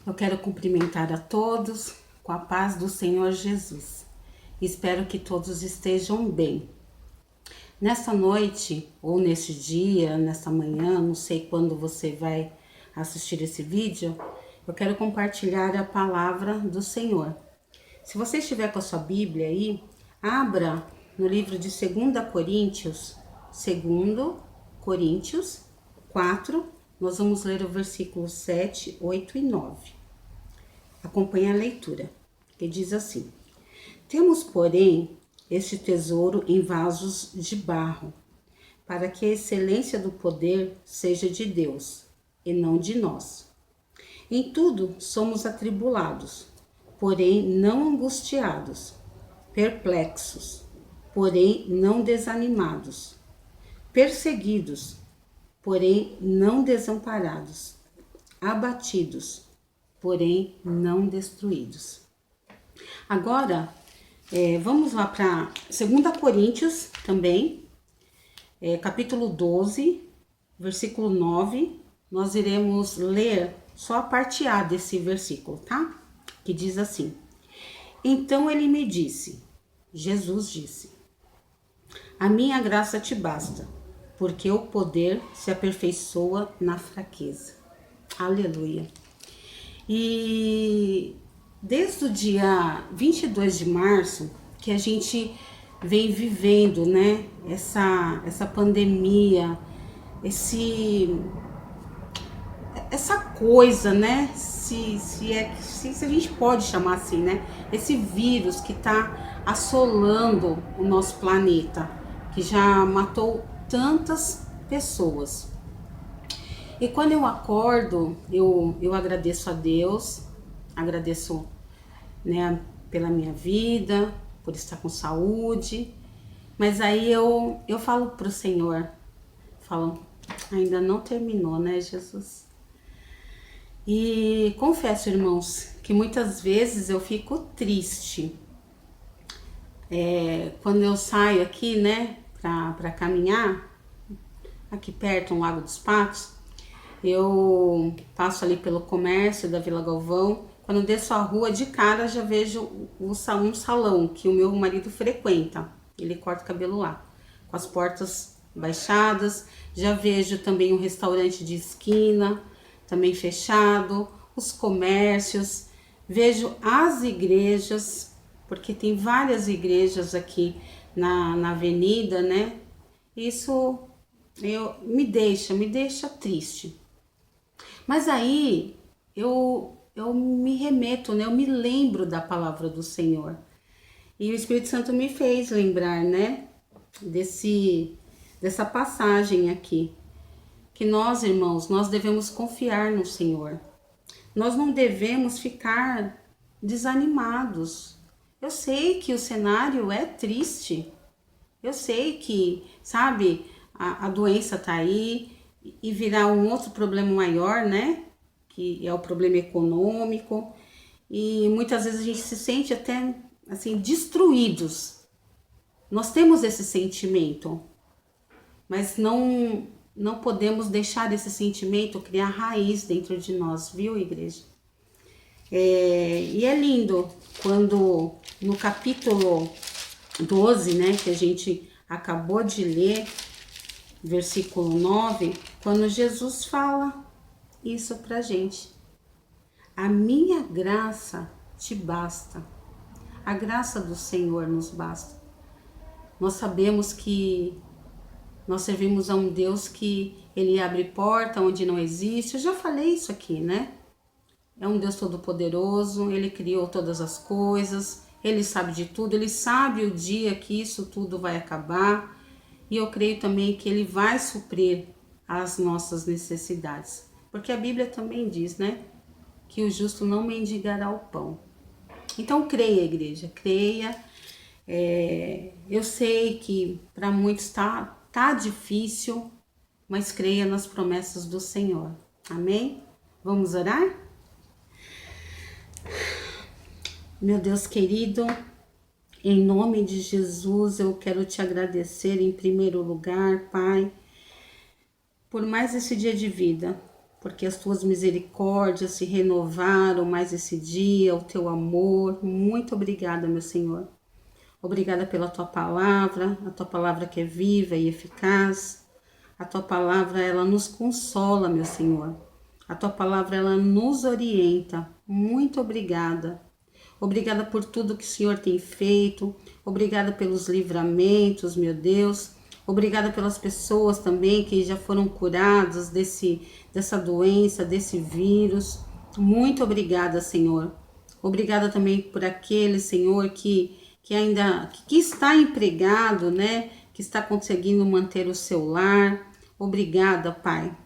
Eu quero cumprimentar a todos com a paz do Senhor Jesus. Espero que todos estejam bem. Nesta noite, ou neste dia, nesta manhã, não sei quando você vai assistir esse vídeo, eu quero compartilhar a palavra do Senhor. Se você estiver com a sua Bíblia aí, abra no livro de 2 Coríntios 4, nós vamos ler o versículo 7, 8 e 9. Acompanhe a leitura, que diz assim: Temos, porém, este tesouro em vasos de barro, para que a excelência do poder seja de Deus, e não de nós. Em tudo somos atribulados, porém não angustiados, perplexos, porém não desanimados, perseguidos, porém não desamparados, abatidos, porém não destruídos. Agora, vamos lá para 2 Coríntios também, capítulo 12, versículo 9. Nós iremos ler só a parte A desse versículo, tá? Que diz assim: Então ele me disse, Jesus disse, a minha graça te basta, porque o poder se aperfeiçoa na fraqueza. Aleluia. E desde o dia 22 de março, que a gente vem vivendo, né, essa pandemia, essa coisa, né, se a gente pode chamar assim, né, esse vírus que tá assolando o nosso planeta, que já matou tantas pessoas. E quando eu acordo, eu agradeço a Deus, agradeço, né, pela minha vida, por estar com saúde, mas aí eu falo pro Senhor, falo, ainda não terminou, né, Jesus? E confesso, irmãos, que muitas vezes eu fico triste. Quando eu saio aqui, né, pra caminhar, aqui perto, no Lago dos Patos, eu passo ali pelo comércio da Vila Galvão. Quando eu desço a rua, de cara já vejo um salão que o meu marido frequenta. Ele corta o cabelo lá, com as portas baixadas. Já vejo também um restaurante de esquina, também fechado. Os comércios. Vejo as igrejas, porque tem várias igrejas aqui na avenida, né? Isso me deixa triste. Mas aí eu me remeto, né? Eu me lembro da palavra do Senhor. E o Espírito Santo me fez lembrar, né? Dessa passagem aqui. Que nós, irmãos, nós devemos confiar no Senhor. Nós não devemos ficar desanimados. Eu sei que o cenário é triste. Eu sei que, sabe, a doença tá aí e virá um outro problema maior, né? Que é o problema econômico. E muitas vezes a gente se sente até, assim, destruídos. Nós temos esse sentimento, mas não podemos deixar esse sentimento criar raiz dentro de nós, viu, igreja? E é lindo quando no capítulo 12, né, que a gente acabou de ler, versículo 9, quando Jesus fala isso pra gente. A minha graça te basta. A graça do Senhor nos basta. Nós sabemos que nós servimos a um Deus que Ele abre porta onde não existe. Eu já falei isso aqui, né? É um Deus todo-poderoso, Ele criou todas as coisas, Ele sabe de tudo, Ele sabe o dia que isso tudo vai acabar. E eu creio também que Ele vai suprir as nossas necessidades. Porque a Bíblia também diz, né? Que o justo não mendigará o pão. Então creia, igreja, creia. Eu sei que para muitos tá difícil, mas creia nas promessas do Senhor. Amém? Vamos orar? Meu Deus querido, em nome de Jesus, eu quero te agradecer em primeiro lugar, Pai, por mais esse dia de vida. porque as tuas misericórdias se renovaram mais esse dia, o teu amor. Muito obrigada, meu Senhor. Obrigada pela tua palavra, a tua palavra que é viva e eficaz. A tua palavra, ela nos consola, meu Senhor. A tua palavra, ela nos orienta. Muito obrigada. Obrigada por tudo que o Senhor tem feito. Obrigada pelos livramentos, meu Deus. Obrigada pelas pessoas também que já foram curadas dessa doença, desse vírus. Muito obrigada, Senhor. Obrigada também por aquele, Senhor, que ainda que está empregado, né? Que está conseguindo manter o seu lar. Obrigada, Pai.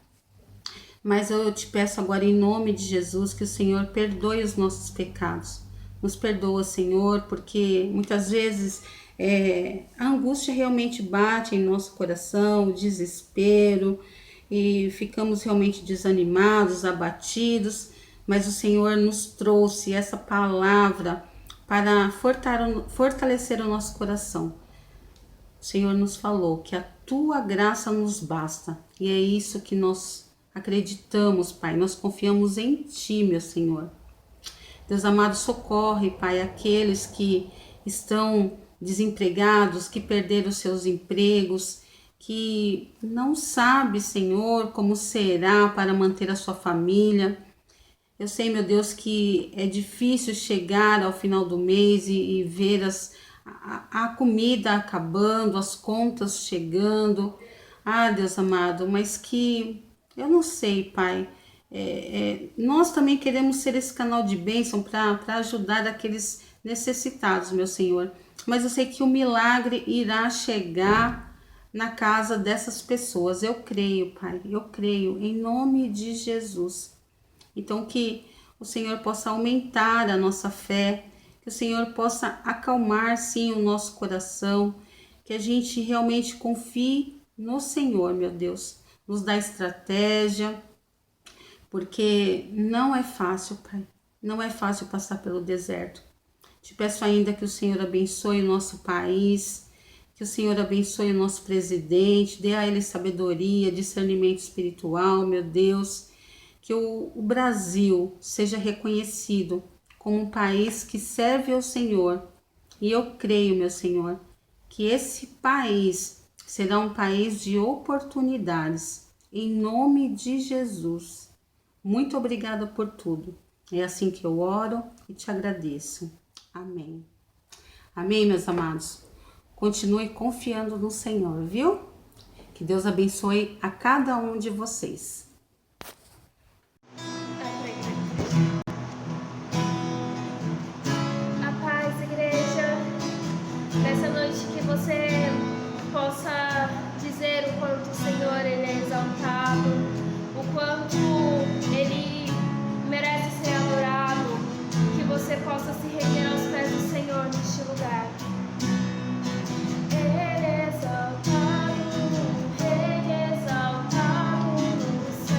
Mas eu te peço agora em nome de Jesus que o Senhor perdoe os nossos pecados. Nos perdoa, Senhor, porque muitas vezes a angústia realmente bate em nosso coração, o desespero, e ficamos realmente desanimados, abatidos, mas o Senhor nos trouxe essa palavra para fortalecer o nosso coração. O Senhor nos falou que a tua graça nos basta, e é isso que nós acreditamos, Pai. Nós confiamos em ti, meu Senhor. Deus amado, socorre, Pai, aqueles que estão desempregados, que perderam seus empregos, que não sabe, Senhor, como será para manter a sua família. Eu sei, meu Deus, que é difícil chegar ao final do mês e ver a comida acabando, as contas chegando. Ah, Deus amado, mas que eu não sei, Pai. Nós também queremos ser esse canal de bênção para ajudar aqueles necessitados, meu Senhor. Mas eu sei que o milagre irá chegar na casa dessas pessoas. Eu creio, Pai, eu creio, em nome de Jesus. Então, que o Senhor possa aumentar a nossa fé, que o Senhor possa acalmar, sim, o nosso coração, que a gente realmente confie no Senhor, meu Deus. Nos dá estratégia, porque não é fácil, Pai. Não é fácil passar pelo deserto. Te peço ainda que o Senhor abençoe o nosso país, que o Senhor abençoe o nosso presidente, dê a ele sabedoria, discernimento espiritual, meu Deus. Que o Brasil seja reconhecido como um país que serve ao Senhor. E eu creio, meu Senhor, que esse país será um país de oportunidades. Em nome de Jesus. Muito obrigada por tudo. É assim que eu oro e te agradeço. Amém. Amém, meus amados. Continue confiando no Senhor, viu? Que Deus abençoe a cada um de vocês. Nessa noite que você possa dizer o quanto o Senhor ele é exaltado, o quanto ele merece ser adorado, que você possa se render aos pés do Senhor neste lugar. Ele é exaltado no céu.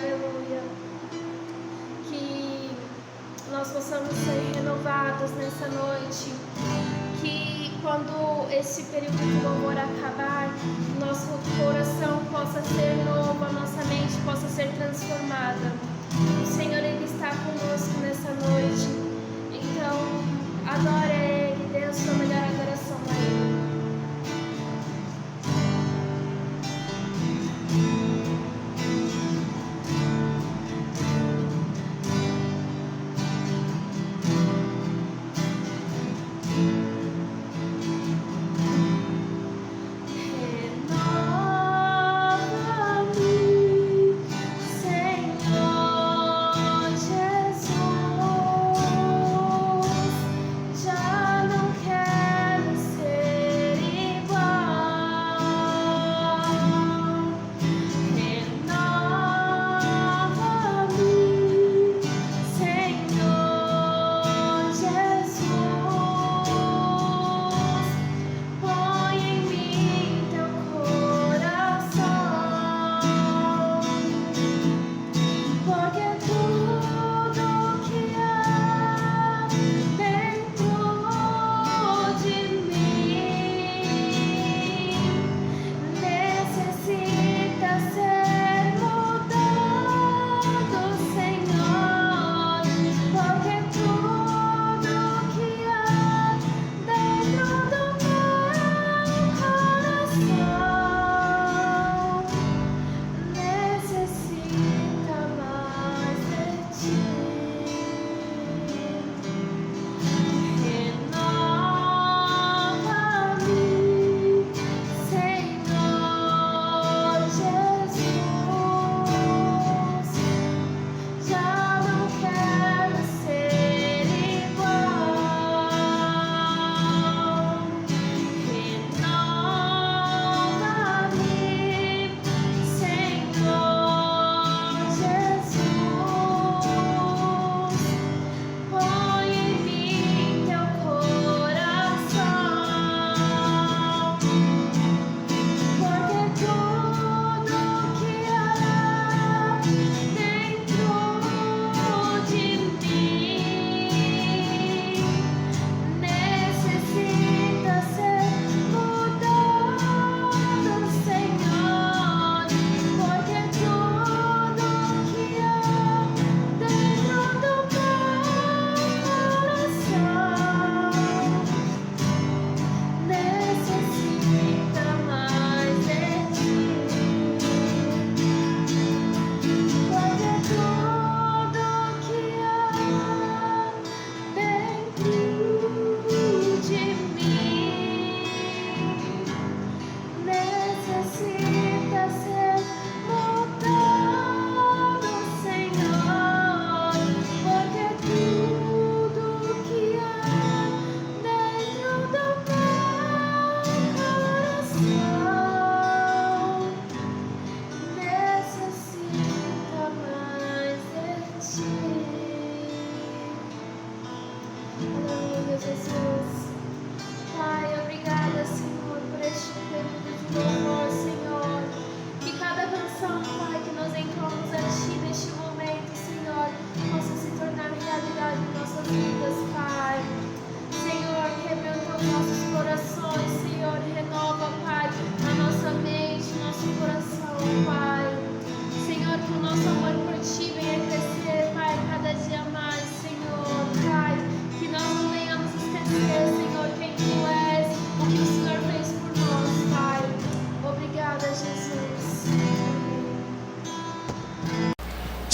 Aleluia. Que nós possamos ser renovados nessa noite. Que quando esse período de louvor acabar, nosso coração possa ser novo, a nossa mente possa ser transformada. O Senhor, Ele está conosco nessa noite. Então, adore Ele, dê a sua melhor adoração a Ele.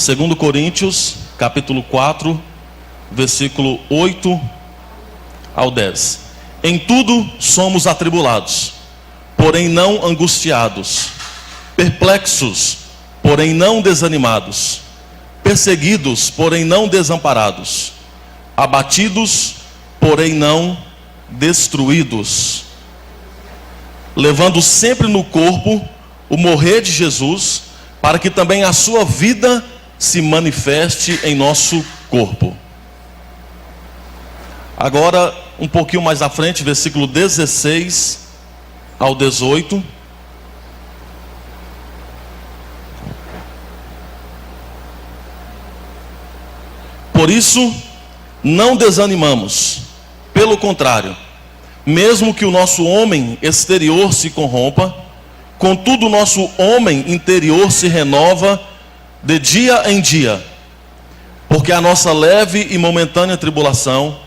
Segundo Coríntios, capítulo 4, versículo 8 ao 10. Em tudo somos atribulados, porém não angustiados, perplexos, porém não desanimados, perseguidos, porém não desamparados, abatidos, porém não destruídos, levando sempre no corpo o morrer de Jesus, para que também a sua vida se manifeste em nosso corpo. Agora, um pouquinho mais à frente, versículo 16 ao 18. Por isso, não desanimamos. Pelo contrário, mesmo que o nosso homem exterior se corrompa, contudo o nosso homem interior se renova de dia em dia, porque a nossa leve e momentânea tribulação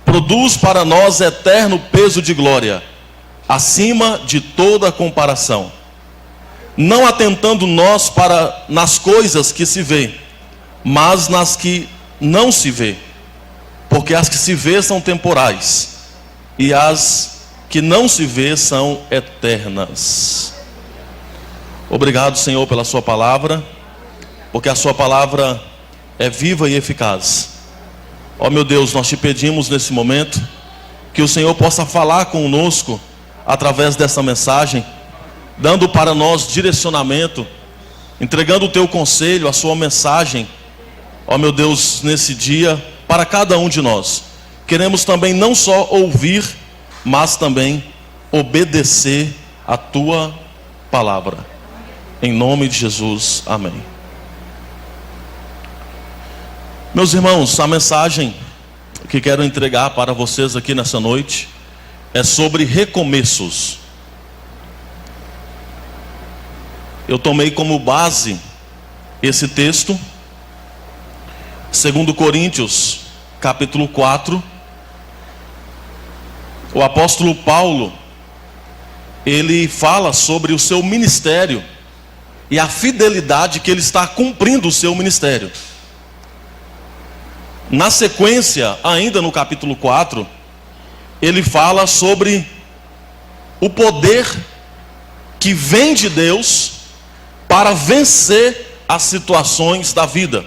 produz para nós eterno peso de glória, acima de toda comparação. Não atentando nós nas coisas que se vê, mas nas que não se vê, porque as que se vê são temporais, e as que não se vê são eternas. Obrigado, Senhor, pela sua palavra, porque a sua palavra é viva e eficaz. Ó meu Deus, nós te pedimos nesse momento que o Senhor possa falar conosco através dessa mensagem, dando para nós direcionamento, entregando o teu conselho, a sua mensagem, ó meu Deus, nesse dia, para cada um de nós. Queremos também não só ouvir, mas também obedecer a tua palavra. Em nome de Jesus, amém. Meus irmãos, a mensagem que quero entregar para vocês aqui nessa noite é sobre recomeços. Eu tomei como base esse texto, 2 Coríntios, capítulo 4. O apóstolo Paulo, ele fala sobre o seu ministério e a fidelidade que ele está cumprindo o seu ministério. Na sequência, ainda no capítulo 4, ele fala sobre o poder que vem de Deus para vencer as situações da vida.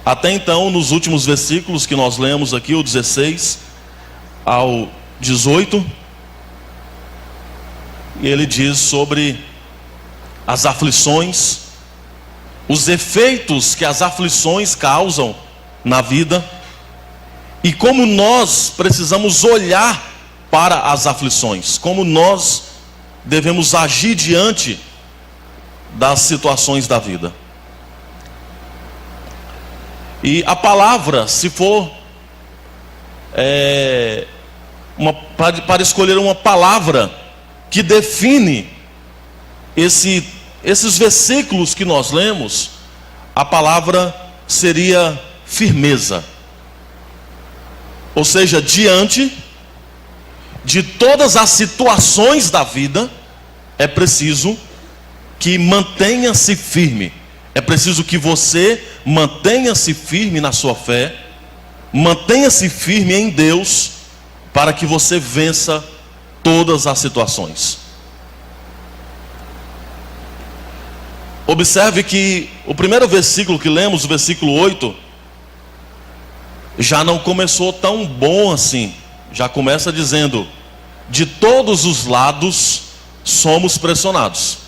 Até então, nos últimos versículos que nós lemos aqui, o 16 ao 18, ele diz sobre as aflições, os efeitos que as aflições causam na vida, e como nós precisamos olhar para as aflições, como nós devemos agir diante das situações da vida. E a palavra, se for para escolher uma palavra que define esses versículos que nós lemos, a palavra seria firmeza. Ou seja, diante de todas as situações da vida, é preciso que mantenha-se firme. É preciso que você mantenha-se firme na sua fé, mantenha-se firme em Deus, para que você vença todas as situações. Observe que o primeiro versículo que lemos, o versículo 8, já não começou tão bom assim. Já começa dizendo: de todos os lados somos pressionados.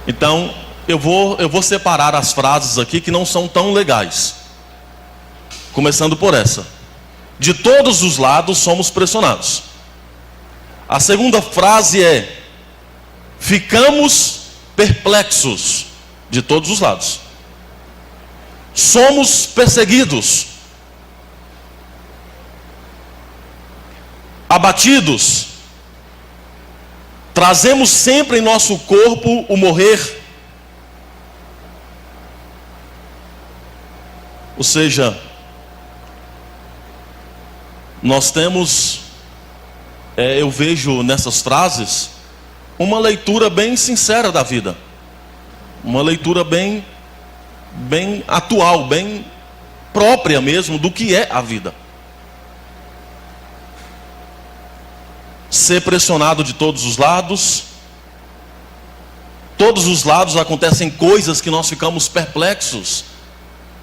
Então, eu vou separar as frases aqui que não são tão legais. Começando por essa: de todos os lados somos pressionados. A segunda frase é: ficamos perplexos. De todos os lados. Somos perseguidos, abatidos. Trazemos sempre em nosso corpo o morrer. Ou seja, nós temos, eu vejo nessas frases, uma leitura bem sincera da vida. Uma leitura bem atual, bem própria mesmo do que é a vida. Ser pressionado de todos os lados. Todos os lados acontecem coisas que nós ficamos perplexos,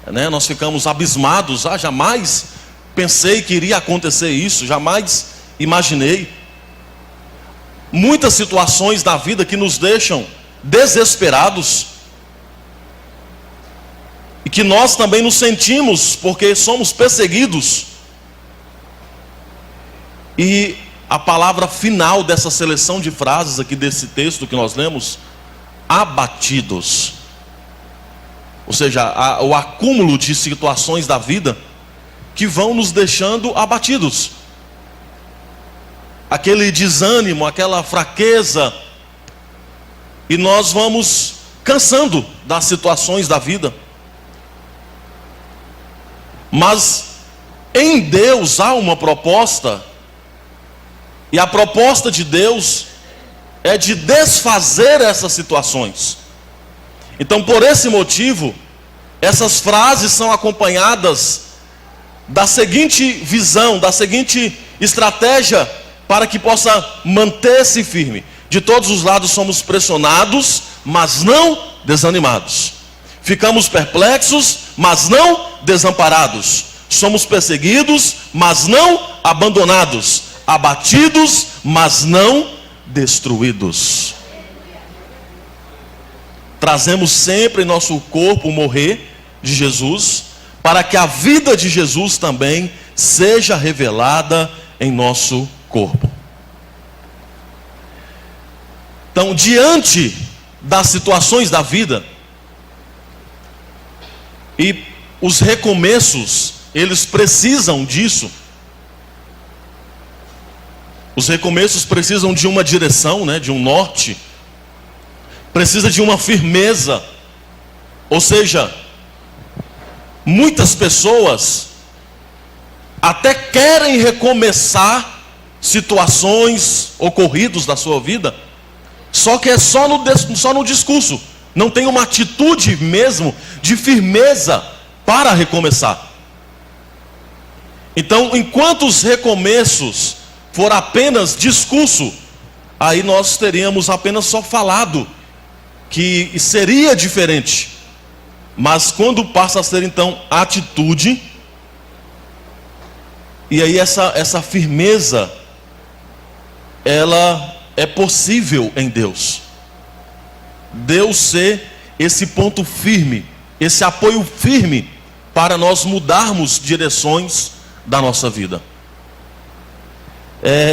né? Nós ficamos abismados. Jamais pensei que iria acontecer isso, jamais imaginei. Muitas situações da vida que nos deixam desesperados, e que nós também nos sentimos porque somos perseguidos. E a palavra final dessa seleção de frases aqui desse texto que nós lemos: abatidos. ou seja, o acúmulo de situações da vida que vão nos deixando abatidos. Aquele desânimo, aquela fraqueza, e nós vamos cansando das situações da vida. Mas em Deus há uma proposta, e a proposta de Deus é de desfazer essas situações. Então, por esse motivo, essas frases são acompanhadas da seguinte visão, da seguinte estratégia, para que possa manter-se firme. De todos os lados somos pressionados, mas não desanimados. Ficamos perplexos, mas não desamparados. Somos perseguidos, mas não abandonados. Abatidos, mas não destruídos. Trazemos sempre em nosso corpo o morrer de Jesus, para que a vida de Jesus também seja revelada em nosso corpo. Então, diante das situações da vida, e os recomeços, eles precisam disso. Os recomeços precisam de uma direção, né, de um norte. Precisa de uma firmeza. Ou seja, muitas pessoas até querem recomeçar situações ocorridas da sua vida, só que é só no discurso. Não tem uma atitude mesmo de firmeza para recomeçar. Então, enquanto os recomeços for apenas discurso, aí nós teríamos apenas só falado que seria diferente. Mas quando passa a ser então atitude, e aí essa firmeza, ela é possível em Deus. Deus ser esse ponto firme, esse apoio firme para nós mudarmos direções da nossa vida.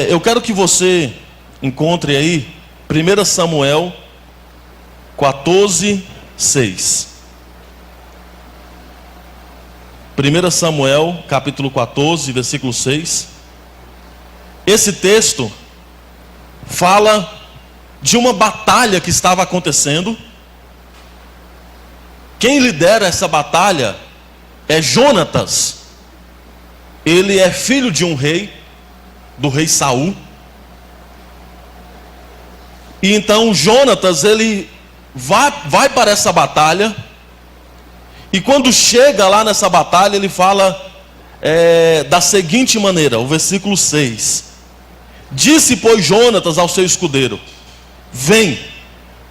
Eu quero que você encontre aí 1 Samuel 14, 6. 1 Samuel capítulo 14, versículo 6. Esse texto fala de uma batalha que estava acontecendo. Quem lidera essa batalha é Jonatas. Ele é filho de um rei, do rei Saul. E então Jonatas, ele vai para essa batalha. E quando chega lá nessa batalha, ele fala da seguinte maneira, o versículo 6. Disse, pois, Jonatas ao seu escudeiro: vem,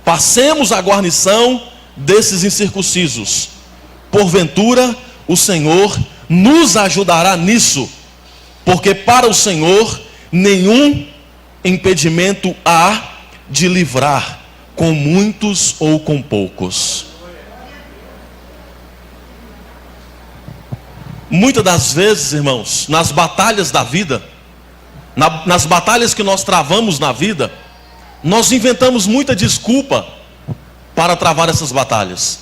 passemos a guarnição desses incircuncisos. Porventura o Senhor nos ajudará nisso, porque para o Senhor nenhum impedimento há de livrar, com muitos ou com poucos. Muitas das vezes, irmãos, nas batalhas da vida, nas batalhas que nós travamos na vida, nós inventamos muita desculpa para travar essas batalhas.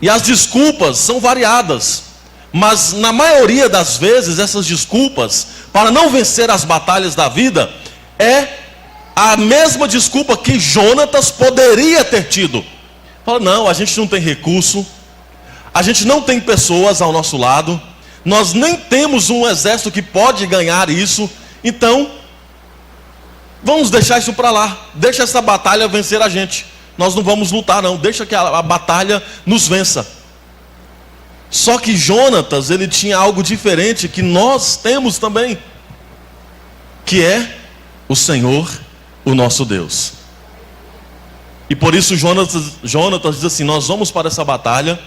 E as desculpas são variadas, mas na maioria das vezes essas desculpas para não vencer as batalhas da vida é a mesma desculpa que Jonatas poderia ter tido. Fala, não, a gente não tem recurso, a gente não tem pessoas ao nosso lado, nós nem temos um exército que pode ganhar isso, então vamos deixar isso para lá, deixa essa batalha vencer a gente. Nós não vamos lutar não, deixa que a batalha nos vença. Só que Jonatas, ele tinha algo diferente que nós temos também, que é o Senhor, o nosso Deus. E por isso Jonatas diz assim: nós vamos para essa batalha,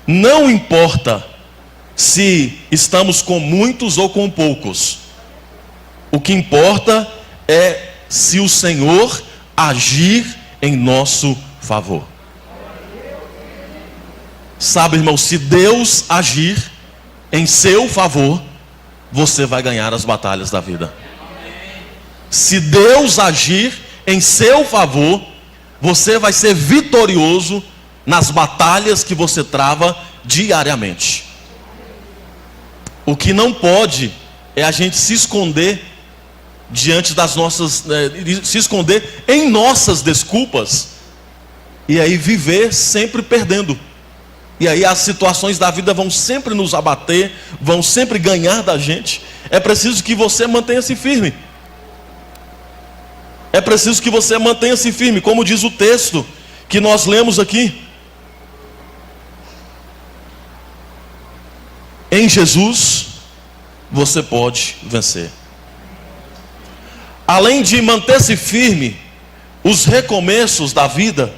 não importa se estamos com muitos ou com poucos, o que importa é se o Senhor agir em nosso favor. Sabe, irmão, se Deus agir em seu favor, você vai ganhar as batalhas da vida. Se Deus agir em seu favor, você vai ser vitorioso nas batalhas que você trava diariamente. O que não pode é a gente se esconder diante das nossas, se esconder em nossas desculpas, e aí viver sempre perdendo. E aí as situações da vida vão sempre nos abater, vão sempre ganhar da gente. É preciso que você mantenha-se firme. É preciso que você mantenha-se firme, como diz o texto que nós lemos aqui. Em Jesus você pode vencer. Além de manter-se firme, os recomeços da vida,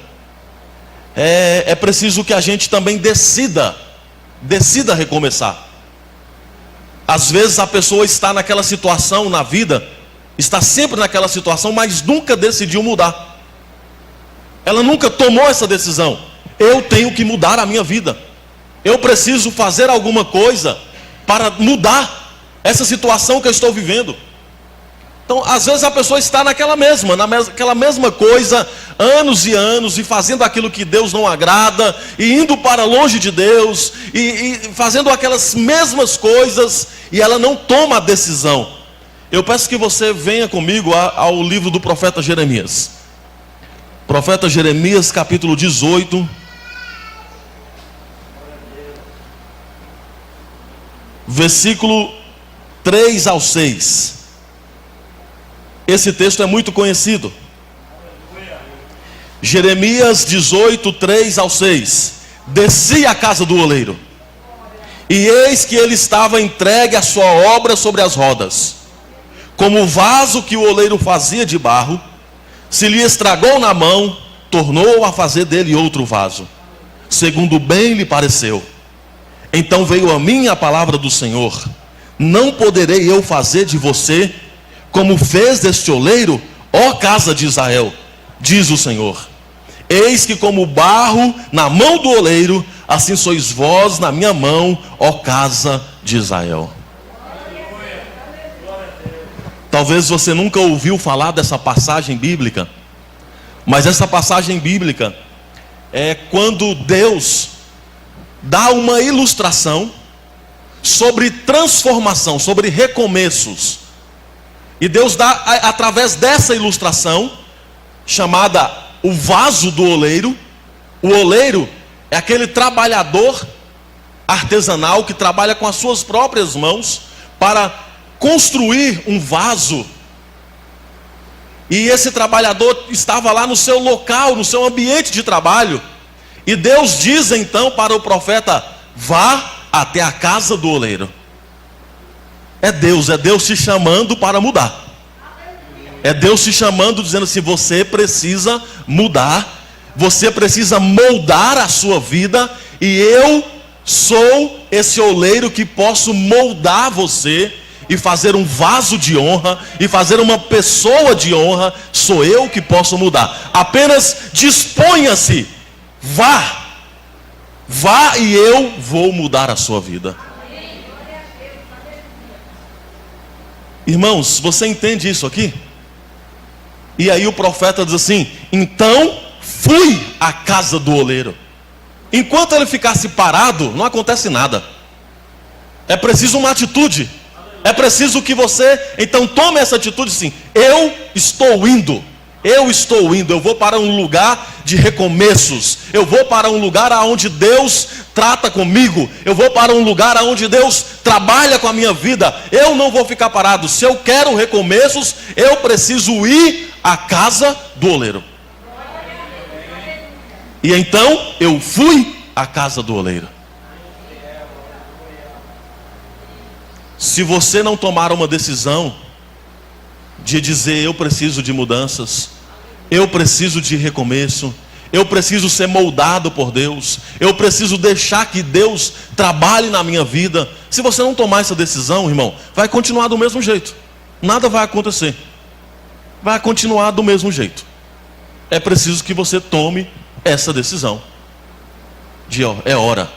é preciso que a gente também decida recomeçar. Às vezes a pessoa está naquela situação na vida, está sempre naquela situação, mas nunca decidiu mudar. Ela nunca tomou essa decisão. Eu tenho que mudar a minha vida. Eu preciso fazer alguma coisa para mudar essa situação que eu estou vivendo. Então, às vezes a pessoa está naquela mesma coisa, anos e anos, e fazendo aquilo que Deus não agrada, e indo para longe de Deus, e fazendo aquelas mesmas coisas, e ela não toma a decisão. Eu peço que você venha comigo ao livro do profeta Jeremias. Profeta Jeremias, capítulo 18. Versículo 3 ao 6. Esse texto é muito conhecido. Jeremias 18, 3 ao 6. Desci à casa do oleiro, e eis que ele estava entregue a sua obra sobre as rodas. Como o vaso que o oleiro fazia de barro, se lhe estragou na mão, tornou a fazer dele outro vaso, segundo bem lhe pareceu. Então veio a mim a palavra do Senhor: não poderei eu fazer de você como fez deste oleiro, ó casa de Israel, diz o Senhor. Eis que como barro na mão do oleiro, assim sois vós na minha mão, ó casa de Israel. Talvez você nunca ouviu falar dessa passagem bíblica, mas essa passagem bíblica é quando Deus dá uma ilustração sobre transformação, sobre recomeços. E Deus dá, através dessa ilustração, chamada o vaso do oleiro. O oleiro é aquele trabalhador artesanal que trabalha com as suas próprias mãos para construir um vaso. E esse trabalhador estava lá no seu local, no seu ambiente de trabalho. E Deus diz então para o profeta: vá até a casa do oleiro. É Deus te chamando para mudar. É Deus te chamando, dizendo assim: você precisa mudar, você precisa moldar a sua vida, e eu sou esse oleiro que posso moldar você e fazer um vaso de honra, e fazer uma pessoa de honra. Sou eu que posso mudar. Apenas disponha-se, vá e eu vou mudar a sua vida. Irmãos, você entende isso aqui? E aí o profeta diz assim: então fui à casa do oleiro. Enquanto ele ficasse parado, não acontece nada. É preciso uma atitude. É preciso que você então tome essa atitude assim: eu estou indo, eu vou para um lugar de recomeços, eu vou para um lugar onde Deus trata comigo, eu vou para um lugar onde Deus trabalha com a minha vida. Eu não vou ficar parado. Se eu quero recomeços, eu preciso ir à casa do oleiro. E então eu fui à casa do oleiro. Se você não tomar uma decisão de dizer: eu preciso de mudanças, eu preciso de recomeço, eu preciso ser moldado por Deus, eu preciso deixar que Deus trabalhe na minha vida. Se você não tomar essa decisão, irmão, vai continuar do mesmo jeito. Nada vai acontecer. Vai continuar do mesmo jeito. É preciso que você tome essa decisão. É hora.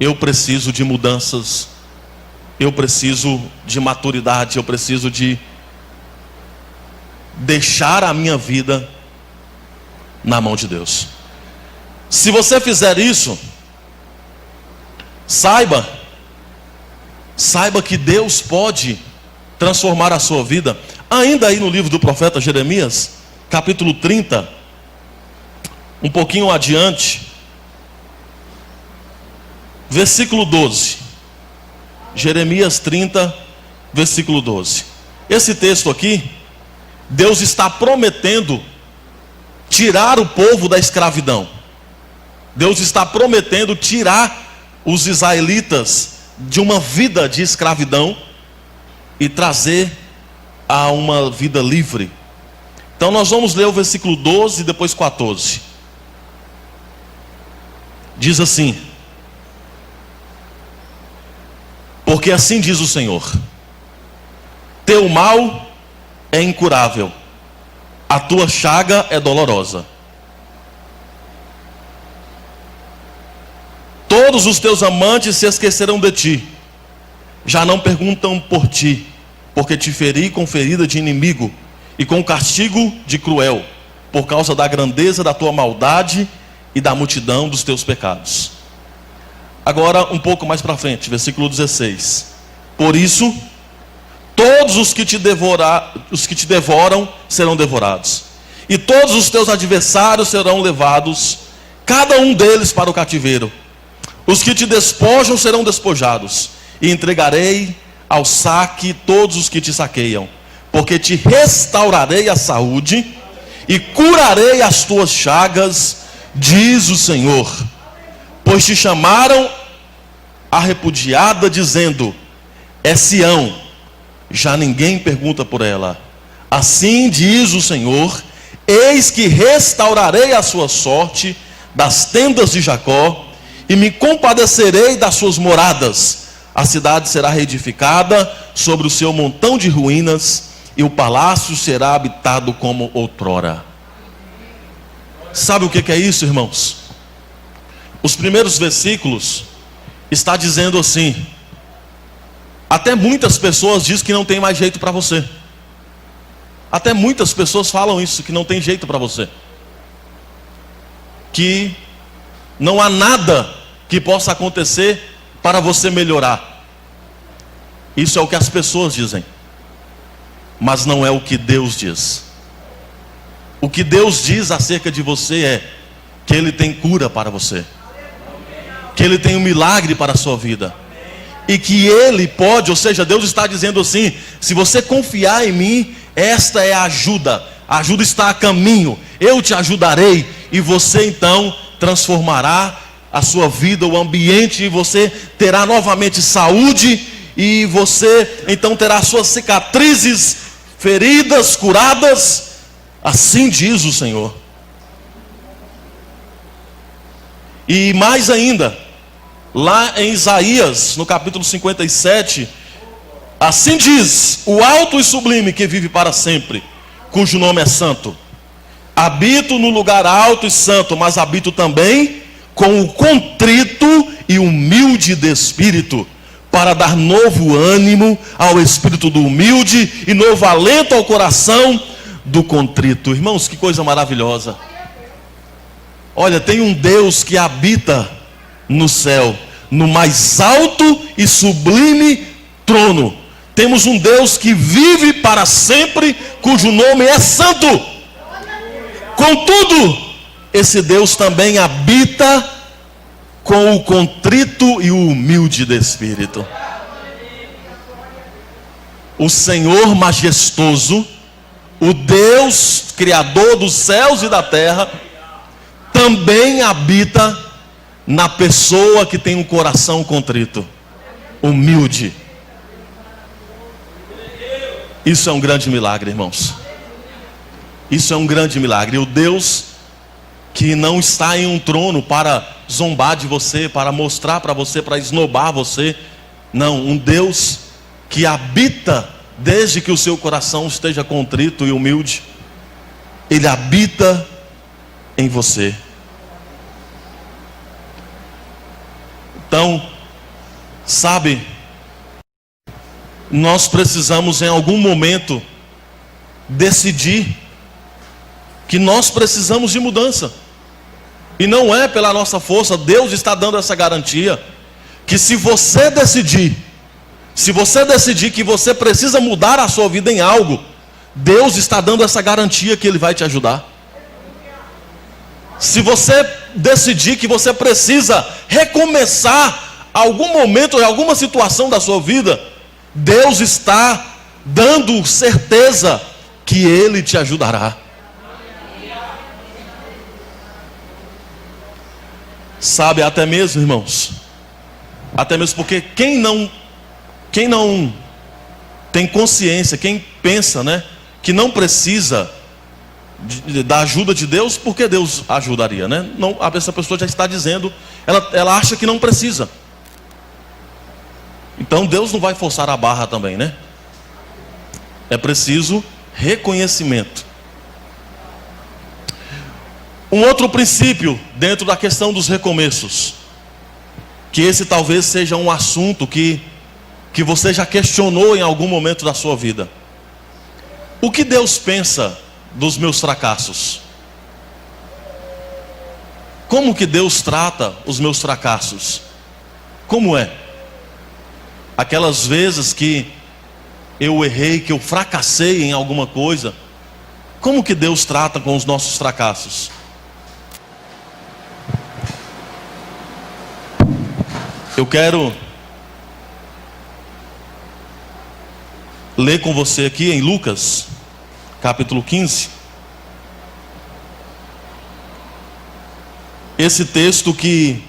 Eu preciso de mudanças. Eu preciso de maturidade. Eu preciso de deixar a minha vida na mão de Deus. Se você fizer isso, saiba que Deus pode transformar a sua vida. Ainda aí no livro do profeta Jeremias, capítulo 30, um pouquinho adiante, versículo 12. Jeremias 30, versículo 12. Esse texto aqui, Deus está prometendo tirar o povo da escravidão. Deus está prometendo tirar os israelitas de uma vida de escravidão e trazer a uma vida livre. Então nós vamos ler o versículo 12 e depois 14. Diz assim: porque assim diz o Senhor: teu mal é incurável, a tua chaga é dolorosa. Todos os teus amantes se esquecerão de ti, já não perguntam por ti, porque te feri com ferida de inimigo e com castigo de cruel, por causa da grandeza da tua maldade e da multidão dos teus pecados. Agora um pouco mais para frente, versículo 16. Por isso, todos os que te devoram serão devorados, e todos os teus adversários serão levados, cada um deles para o cativeiro. Os que te despojam serão despojados, e entregarei ao saque todos os que te saqueiam, porque te restaurarei a saúde e curarei as tuas chagas, diz o Senhor. Pois te chamaram a repudiada, dizendo: é Sião, já ninguém pergunta por ela. Assim diz o Senhor: eis que restaurarei a sua sorte das tendas de Jacó, e me compadecerei das suas moradas. A cidade será reedificada sobre o seu montão de ruínas, e o palácio será habitado como outrora. Sabe o que é isso, irmãos? Os primeiros versículos está dizendo assim: até muitas pessoas dizem que não tem mais jeito para você. Até muitas pessoas falam isso, que não tem jeito para você, que não há nada que possa acontecer para você melhorar. Isso é o que as pessoas dizem, mas não é o que Deus diz. O que Deus diz acerca de você é que Ele tem cura para você, que Ele tem um milagre para a sua vida, e que Ele pode, ou seja, Deus está dizendo assim: se você confiar em mim, esta é a ajuda está a caminho, eu te ajudarei, e você então transformará a sua vida, o ambiente, e você terá novamente saúde, e você então terá suas cicatrizes, feridas curadas. Assim diz o Senhor. E mais ainda, lá em Isaías, no capítulo 57, assim diz o alto e sublime que vive para sempre, cujo nome é santo: habito no lugar alto e santo, mas habito também com o contrito e humilde de espírito, para dar novo ânimo ao espírito do humilde e novo alento ao coração do contrito. Irmãos, que coisa maravilhosa. Olha, tem um Deus que habita no céu, no mais alto e sublime trono. Temos um Deus que vive para sempre, cujo nome é santo. Contudo, esse Deus também habita com o contrito e o humilde de espírito. O Senhor majestoso, o Deus criador dos céus e da terra, também habita na pessoa que tem um coração contrito, humilde. Isso é um grande milagre, irmãos. Isso é um grande milagre. O Deus que não está em um trono para zombar de você, para mostrar para você, para esnobar você. Não, um Deus que habita desde que o seu coração esteja contrito e humilde. Ele habita em você. Então, sabe, nós precisamos em algum momento decidir que nós precisamos de mudança. E não é pela nossa força. Deus está dando essa garantia que se você decidir que você precisa mudar a sua vida em algo, Deus está dando essa garantia que Ele vai te ajudar. Se você decidir que você precisa recomeçar algum momento, alguma situação da sua vida, Deus está dando certeza que Ele te ajudará. Sabe, até mesmo, irmãos, até mesmo porque quem não tem consciência, quem pensa, né, que não precisa da ajuda de Deus, porque Deus ajudaria, né? Não, essa pessoa já está dizendo, ela acha que não precisa. Então Deus não vai forçar a barra também, né? É preciso reconhecimento. Um outro princípio dentro da questão dos recomeços, que esse talvez seja um assunto que você já questionou em algum momento da sua vida. O que Deus pensa dos meus fracassos? Como que Deus trata os meus fracassos? Como é? Aquelas vezes que eu errei, que eu fracassei em alguma coisa, como que Deus trata com os nossos fracassos? Eu quero ler com você aqui em Lucas, capítulo 15. Esse texto que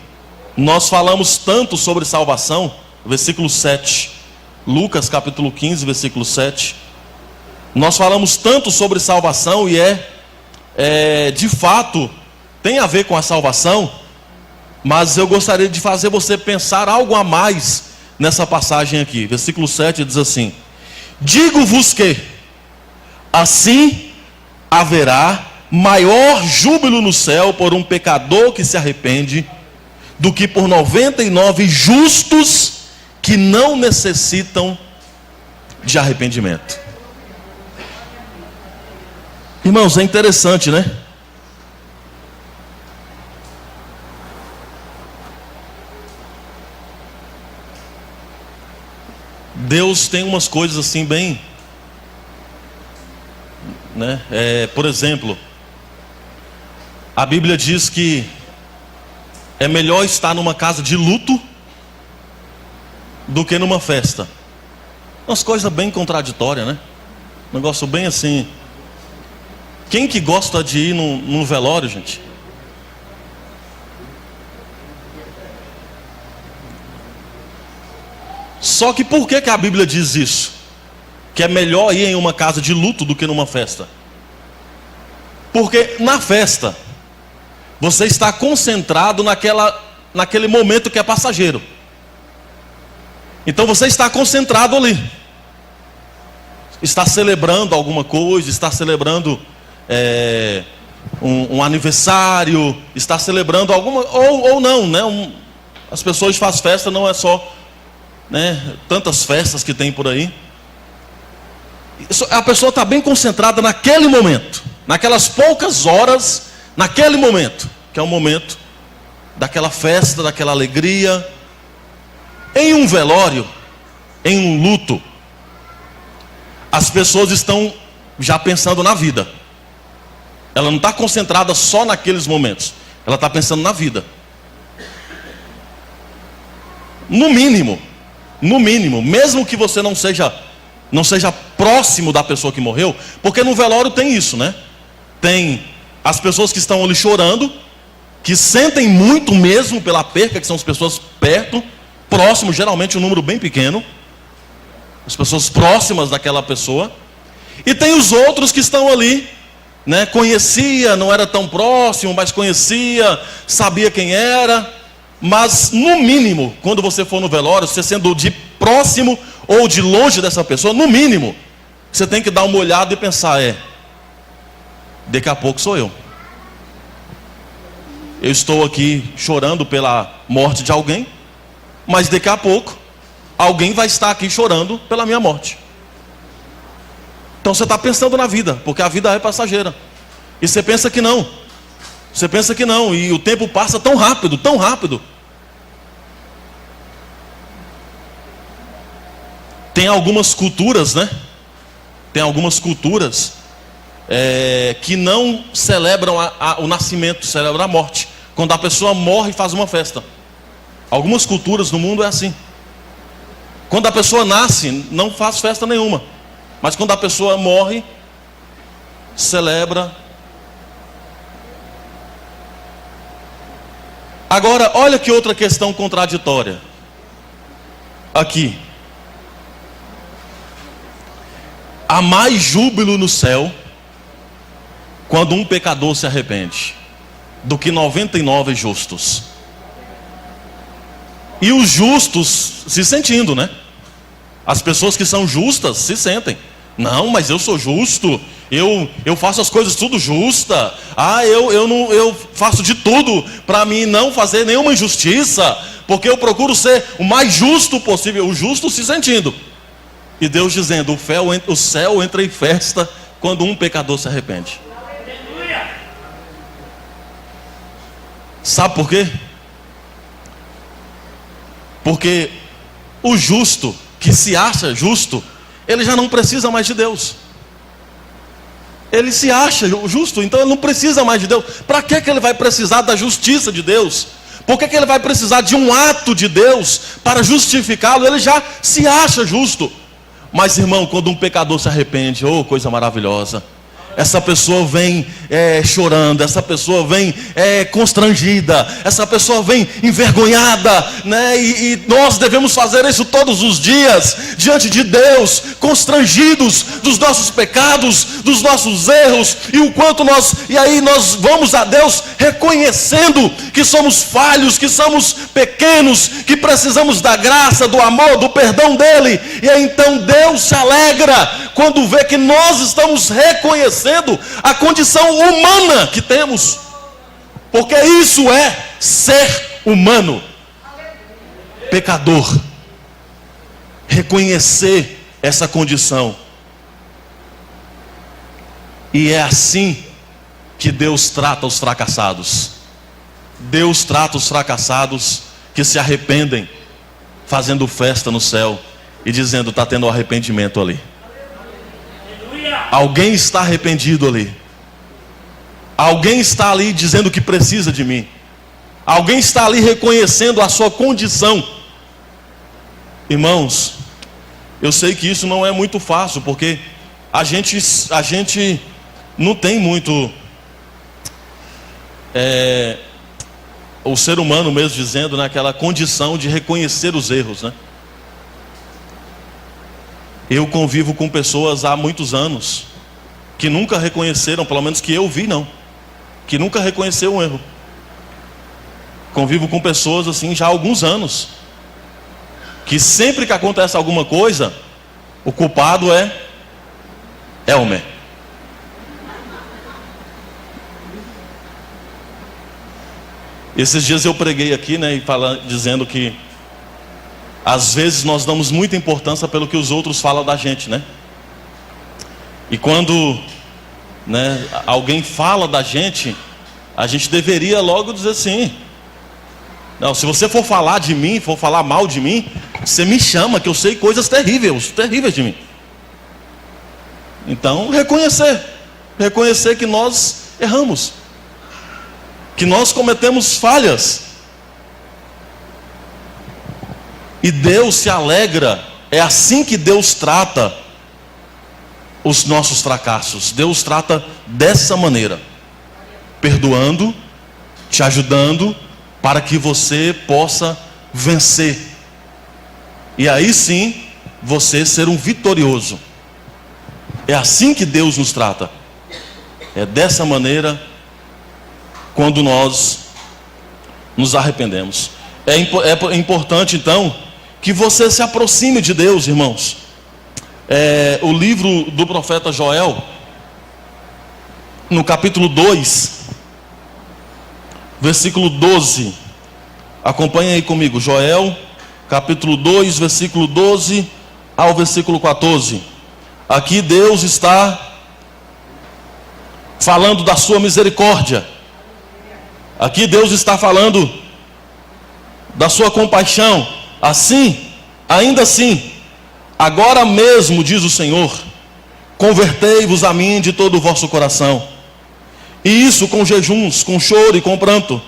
nós falamos tanto sobre salvação, versículo 7. Lucas, capítulo 15, versículo 7. Nós falamos tanto sobre salvação e de fato, tem a ver com a salvação, mas eu gostaria de fazer você pensar algo a mais nessa passagem aqui. Versículo 7 diz assim: digo-vos que assim haverá maior júbilo no céu por um pecador que se arrepende, do que por 99 justos que não necessitam de arrependimento. Irmãos, é interessante, né? Deus tem umas coisas assim bem, né? Por exemplo, a Bíblia diz que é melhor estar numa casa de luto do que numa festa. Umas coisas bem contraditórias, né? Um negócio bem assim. Quem que gosta de ir num velório, gente? Só que por que a Bíblia diz isso? Que é melhor ir em uma casa de luto do que numa festa? Porque na festa você está concentrado naquele momento que é passageiro. Então você está concentrado ali. Está celebrando alguma coisa, está celebrando um aniversário, está celebrando alguma, ou não, né? As pessoas fazem festa, não é só, né, tantas festas que tem por aí. A pessoa está bem concentrada naquele momento, naquelas poucas horas, naquele momento, que é o momento daquela festa, daquela alegria. Em um velório, em um luto, as pessoas estão já pensando na vida. Ela não está concentrada só naqueles momentos, ela está pensando na vida. No mínimo, mesmo que você não seja próximo da pessoa que morreu, porque no velório tem isso, né? Tem as pessoas que estão ali chorando, que sentem muito mesmo pela perca, que são as pessoas perto, próximo, geralmente um número bem pequeno, as pessoas próximas daquela pessoa. E tem os outros que estão ali, né? Conhecia, não era tão próximo, mas conhecia, sabia quem era. Mas no mínimo, quando você for no velório, você sendo de próximo ou de longe dessa pessoa, no mínimo, você tem que dar uma olhada e pensar: daqui a pouco sou eu. Eu estou aqui chorando pela morte de alguém, mas daqui a pouco alguém vai estar aqui chorando pela minha morte. Então você está pensando na vida, porque a vida é passageira. E você pensa que não. Você pensa que não, e o tempo passa tão rápido, tão rápido. Tem algumas culturas, né? Tem algumas culturas que não celebram o nascimento, celebram a morte. Quando a pessoa morre, faz uma festa. Algumas culturas no mundo é assim. Quando a pessoa nasce, não faz festa nenhuma. Mas quando a pessoa morre, celebra. Agora, olha que outra questão contraditória. Aqui. Há mais júbilo no céu quando um pecador se arrepende do que 99 justos. E os justos se sentindo, né? As pessoas que são justas se sentem. Não, mas eu sou justo. Eu faço as coisas tudo justa. Eu faço de tudo para mim não fazer nenhuma injustiça, porque eu procuro ser o mais justo possível. O justo se sentindo. E Deus dizendo, o céu entra em festa quando um pecador se arrepende. Sabe por quê? Porque o justo, que se acha justo, ele já não precisa mais de Deus. Ele se acha justo, então ele não precisa mais de Deus. Para que ele vai precisar da justiça de Deus? Por que ele vai precisar de um ato de Deus para justificá-lo? Ele já se acha justo. Mas, irmão, quando um pecador se arrepende, oh, coisa maravilhosa. Essa pessoa vem chorando, essa pessoa vem constrangida, essa pessoa vem envergonhada, né? E nós devemos fazer isso todos os dias, diante de Deus, constrangidos dos nossos pecados, dos nossos erros, e aí nós vamos a Deus reconhecendo que somos falhos, que somos pequenos, que precisamos da graça, do amor, do perdão dele. E aí então Deus se alegra quando vê que nós estamos reconhecendo a condição humana que temos, porque isso é ser humano, pecador, reconhecer essa condição. E é assim que Deus trata os fracassados. Deus trata os fracassados que se arrependem, fazendo festa no céu e dizendo, está tendo arrependimento ali. Alguém está arrependido ali. Alguém está ali dizendo que precisa de mim. Alguém está ali reconhecendo a sua condição. Irmãos, eu sei que isso não é muito fácil, porque a gente não tem muito o ser humano mesmo dizendo, né, aquela condição de reconhecer os erros, né? Eu convivo com pessoas há muitos anos que nunca reconheceram, pelo menos que eu vi não, que nunca reconheceu um erro. Convivo com pessoas assim já há alguns anos, que sempre que acontece alguma coisa, o culpado é Elmer. Esses dias eu preguei aqui, né, dizendo que às vezes nós damos muita importância pelo que os outros falam da gente, né? E quando, né, alguém fala da gente, a gente deveria logo dizer assim: não, se você for falar de mim, for falar mal de mim, você me chama, que eu sei coisas terríveis de mim. Então, reconhecer que nós erramos, que nós cometemos falhas. E Deus se alegra, é assim que Deus trata os nossos fracassos. Deus trata dessa maneira, perdoando, te ajudando, para que você possa vencer. E aí sim, você ser um vitorioso. É assim que Deus nos trata. É dessa maneira, quando nós nos arrependemos. É importante então que você se aproxime de Deus, irmãos. O livro do profeta Joel, no capítulo 2, versículo 12. Acompanha aí comigo. Joel, capítulo 2, versículo 12 ao versículo 14. Aqui Deus está falando da sua misericórdia. Aqui Deus está falando da sua compaixão. Assim, ainda assim, agora mesmo, diz o Senhor, convertei-vos a mim de todo o vosso coração, e isso com jejuns, com choro e com pranto.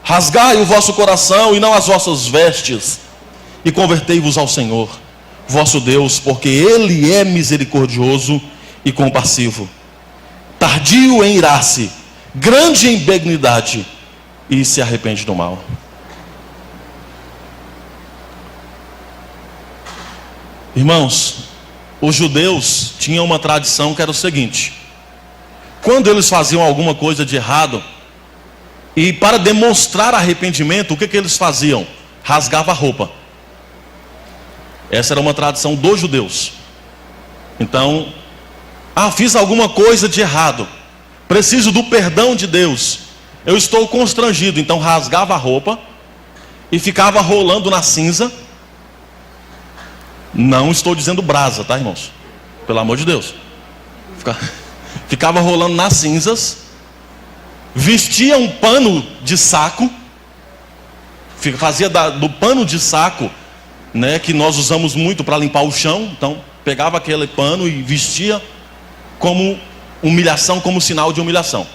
Rasgai o vosso coração e não as vossas vestes, e convertei-vos ao Senhor, vosso Deus, porque Ele é misericordioso e compassivo, tardio em irar-se, grande em benignidade, e se arrepende do mal. Irmãos, os judeus tinham uma tradição que era o seguinte: quando eles faziam alguma coisa de errado, e para demonstrar arrependimento, o que eles faziam? Rasgava a roupa. Essa era uma tradição dos judeus. Então, fiz alguma coisa de errado, preciso do perdão de Deus, eu estou constrangido. Então rasgava a roupa e ficava rolando na cinza. Não estou dizendo brasa, tá, irmãos? Pelo amor de Deus. Ficava rolando nas cinzas, vestia um pano de saco, fazia do pano de saco, né, que nós usamos muito para limpar o chão. Então pegava aquele pano e vestia como humilhação, como sinal de humilhação.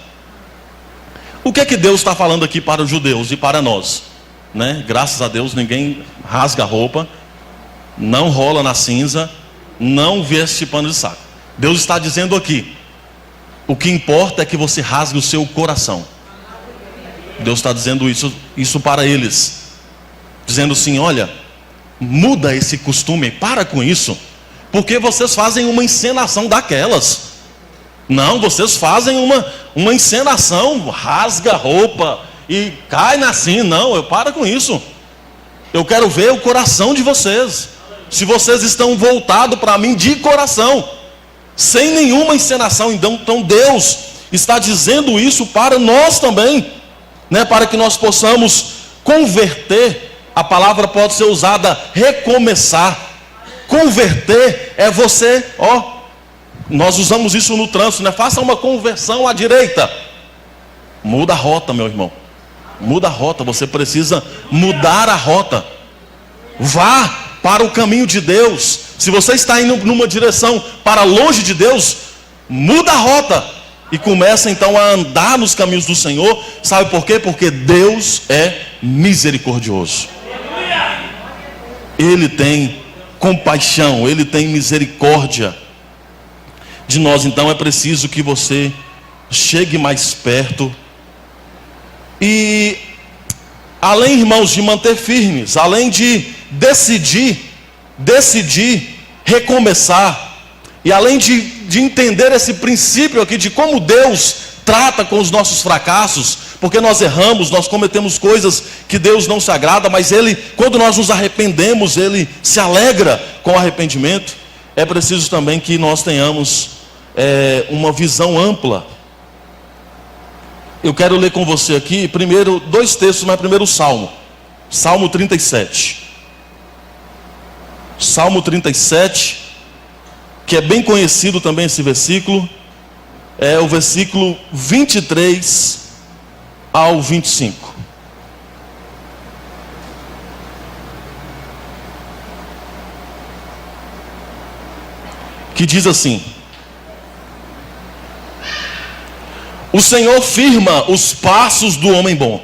O que é que Deus está falando aqui para os judeus e para nós, né? Graças a Deus ninguém rasga a roupa, não rola na cinza, não veste pano de saco. Deus está dizendo aqui: o que importa é que você rasgue o seu coração. Deus está dizendo isso para eles, dizendo assim: olha, muda esse costume, para com isso, porque vocês fazem uma encenação daquelas. Não, vocês fazem uma encenação, rasga a roupa e cai na cinza. Não, para com isso. Eu quero ver o coração de vocês, se vocês estão voltados para mim de coração, sem nenhuma encenação. Então Deus está dizendo isso para nós também, né? Para que nós possamos converter. A palavra pode ser usada recomeçar. Converter é você, nós usamos isso no trânsito, né? Faça uma conversão à direita. Muda a rota, meu irmão. Muda a rota, você precisa mudar a rota. Vá para o caminho de Deus. Se você está indo numa direção para longe de Deus, muda a rota e começa então a andar nos caminhos do Senhor. Sabe por quê? Porque Deus é misericordioso. Ele tem compaixão, Ele tem misericórdia de nós. Então é preciso que você chegue mais perto. E além, irmãos, de manter firmes, além de decidir recomeçar, e além de entender esse princípio aqui de como Deus trata com os nossos fracassos, porque nós erramos, nós cometemos coisas que Deus não se agrada, mas Ele, quando nós nos arrependemos, Ele se alegra com o arrependimento. É preciso também que nós tenhamos uma visão ampla. Eu quero ler com você aqui, primeiro, 2 textos, mas primeiro o Salmo. Salmo 37. Salmo 37, que é bem conhecido também esse versículo. É o versículo 23 ao 25. Que diz assim: o Senhor firma os passos do homem bom,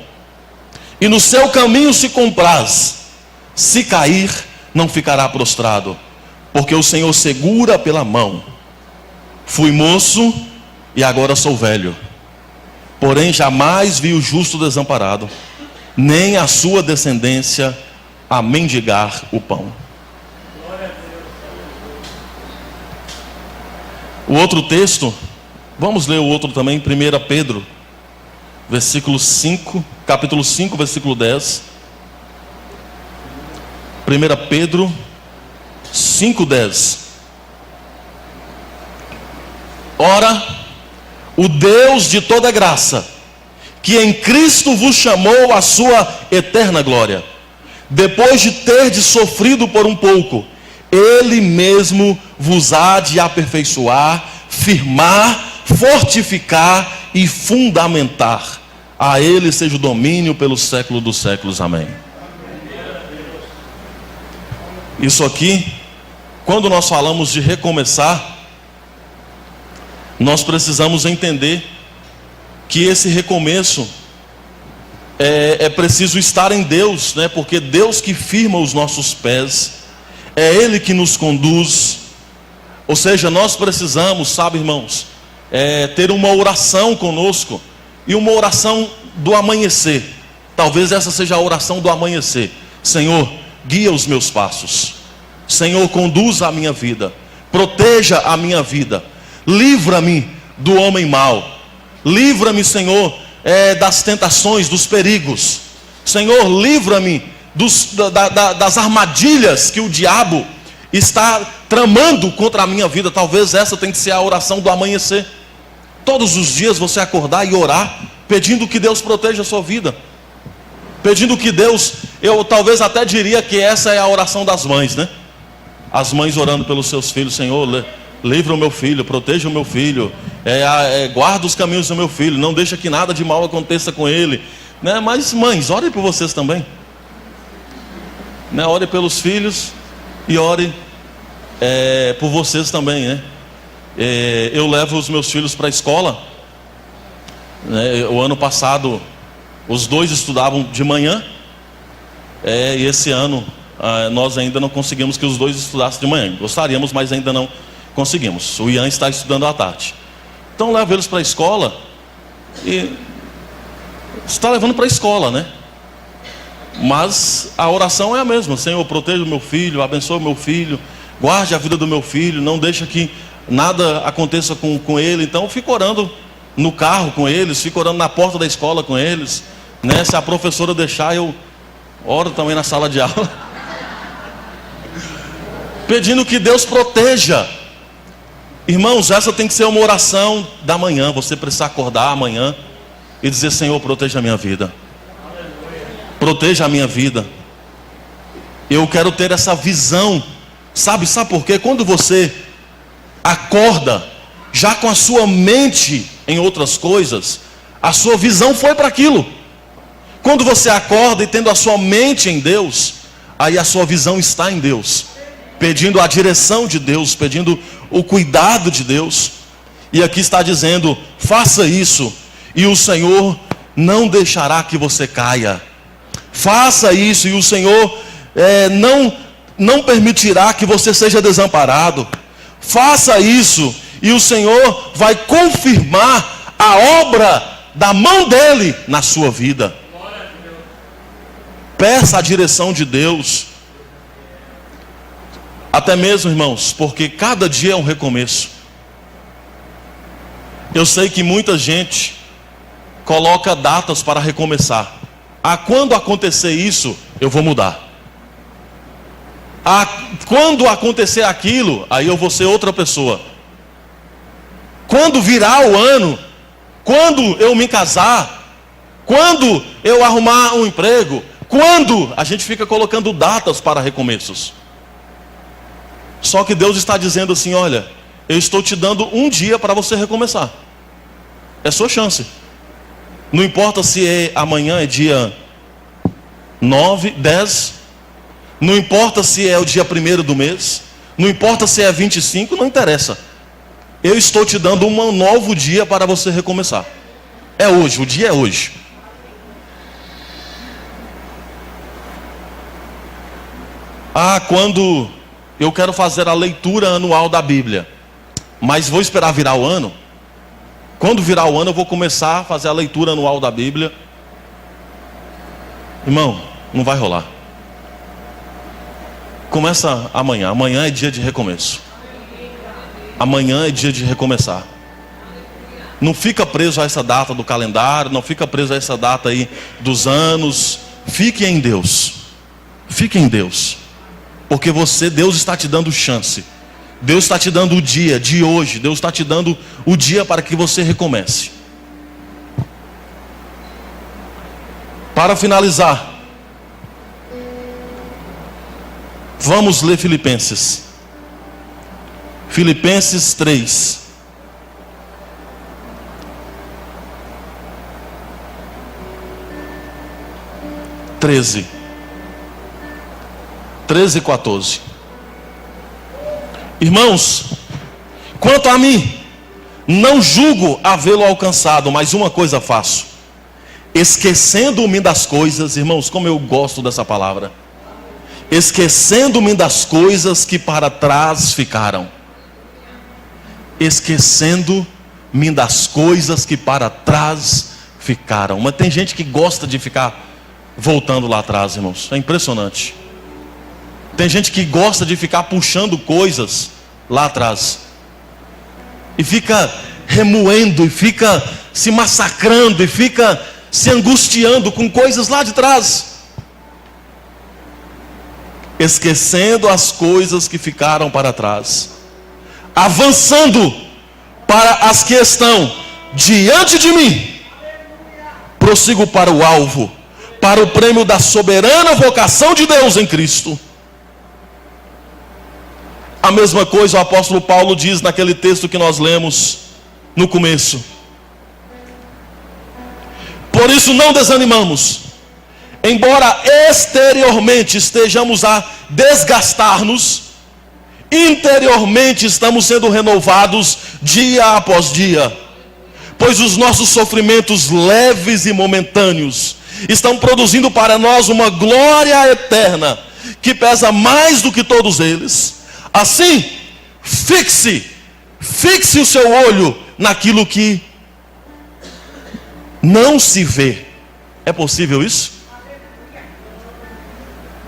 e no seu caminho se compraz. Se cair, não ficará prostrado, porque o Senhor segura pela mão. Fui moço e agora sou velho, porém jamais vi o justo desamparado, nem a sua descendência a mendigar o pão. O outro texto, vamos ler o outro também, 1 Pedro, capítulo 5, versículo 10. 1 Pedro 5:10. Ora, o Deus de toda graça, que em Cristo vos chamou à sua eterna glória, depois de terdes sofrido por um pouco, Ele mesmo vos há de aperfeiçoar, firmar, fortificar e fundamentar. A Ele seja o domínio pelo século dos séculos. Amém. Isso aqui, quando nós falamos de recomeçar, nós precisamos entender que esse recomeço é preciso estar em Deus, né? Porque Deus que firma os nossos pés, é Ele que nos conduz. Ou seja, nós precisamos, sabe, irmãos, ter uma oração conosco, e uma oração do amanhecer. Talvez essa seja a oração do amanhecer. Senhor, guia os meus passos. Senhor, conduza a minha vida, proteja a minha vida, livra-me do homem mau, livra-me, Senhor, das tentações, dos perigos. Senhor, livra-me das armadilhas que o diabo está tramando contra a minha vida. Talvez essa tenha que ser a oração do amanhecer. Todos os dias você acordar e orar, pedindo que Deus proteja a sua vida, pedindo que Deus, eu talvez até diria que essa é a oração das mães, né? As mães orando pelos seus filhos. Senhor, livra o meu filho, proteja o meu filho, guarda os caminhos do meu filho, não deixa que nada de mal aconteça com ele, né? Mas mães, orem por vocês também, né? Ore pelos filhos e ore por vocês também, né? Eu levo os meus filhos para a escola, né? O ano passado os dois estudavam de manhã, e esse ano nós ainda não conseguimos que os dois estudassem de manhã. Gostaríamos, mas ainda não conseguimos. O Ian está estudando à tarde. Então levo eles para a escola, e está levando para a escola, né? Mas a oração é a mesma. Senhor, proteja o meu filho, abençoe o meu filho, guarde a vida do meu filho, não deixa que nada aconteça com ele. Então eu fico orando no carro com eles, fico orando na porta da escola com eles, né? Se a professora deixar, eu oro também na sala de aula, pedindo que Deus proteja. Irmãos, essa tem que ser uma oração da manhã. Você precisa acordar amanhã e dizer: Senhor, proteja a minha vida, proteja a minha vida. Eu quero ter essa visão. Sabe por quê? Quando você acorda já com a sua mente em outras coisas, a sua visão foi para aquilo. Quando você acorda e tendo a sua mente em Deus, aí a sua visão está em Deus, pedindo a direção de Deus, pedindo o cuidado de Deus. E aqui está dizendo: faça isso e o Senhor não deixará que você caia. Faça isso e o Senhor não permitirá que você seja desamparado. Faça isso e o Senhor vai confirmar a obra da mão dele na sua vida. Peça a direção de Deus. Até mesmo, irmãos, porque cada dia é um recomeço. Eu sei que muita gente coloca datas para recomeçar. Quando acontecer isso, eu vou mudar. Quando acontecer aquilo, aí eu vou ser outra pessoa. Quando virar o ano, quando eu me casar, quando eu arrumar um emprego, quando a gente fica colocando datas para recomeços. Só que Deus está dizendo assim: olha, eu estou te dando um dia para você recomeçar. É sua chance. Não importa se amanhã é dia 9, 10. Não importa se é o dia 1º do mês. Não importa se é 25, não interessa. Eu estou te dando um novo dia para você recomeçar. É hoje, o dia é hoje. Quando eu quero fazer a leitura anual da Bíblia, mas vou esperar virar o ano. Quando virar o ano eu vou começar a fazer a leitura anual da Bíblia. Irmão, não vai rolar. Começa amanhã. Amanhã é dia de recomeço. Amanhã é dia de recomeçar. Não fica preso a essa data do calendário, não fica preso a essa data aí dos anos. Fique em Deus. Fique em Deus. Porque Deus está te dando chance. Deus está te dando o dia de hoje. Deus está te dando o dia para que você recomece. Para finalizar, vamos ler Filipenses. Filipenses 3. 13. 13 e 14. Irmãos, quanto a mim, não julgo havê-lo alcançado, mas uma coisa faço, esquecendo-me das coisas, irmãos, como eu gosto dessa palavra, esquecendo-me das coisas que para trás ficaram. Esquecendo-me das coisas que para trás ficaram. Mas tem gente que gosta de ficar voltando lá atrás, irmãos. É impressionante. Tem gente que gosta de ficar puxando coisas lá atrás. E fica remoendo, e fica se massacrando, e fica se angustiando com coisas lá de trás. Esquecendo as coisas que ficaram para trás, avançando para as que estão diante de mim, prossigo para o alvo, para o prêmio da soberana vocação de Deus em Cristo. A mesma coisa o apóstolo Paulo diz naquele texto que nós lemos no começo. Por isso não desanimamos, embora exteriormente estejamos a desgastar-nos, interiormente estamos sendo renovados dia após dia, pois os nossos sofrimentos leves e momentâneos estão produzindo para nós uma glória eterna, que pesa mais do que todos eles. Assim, fixe o seu olho naquilo que não se vê. É possível isso?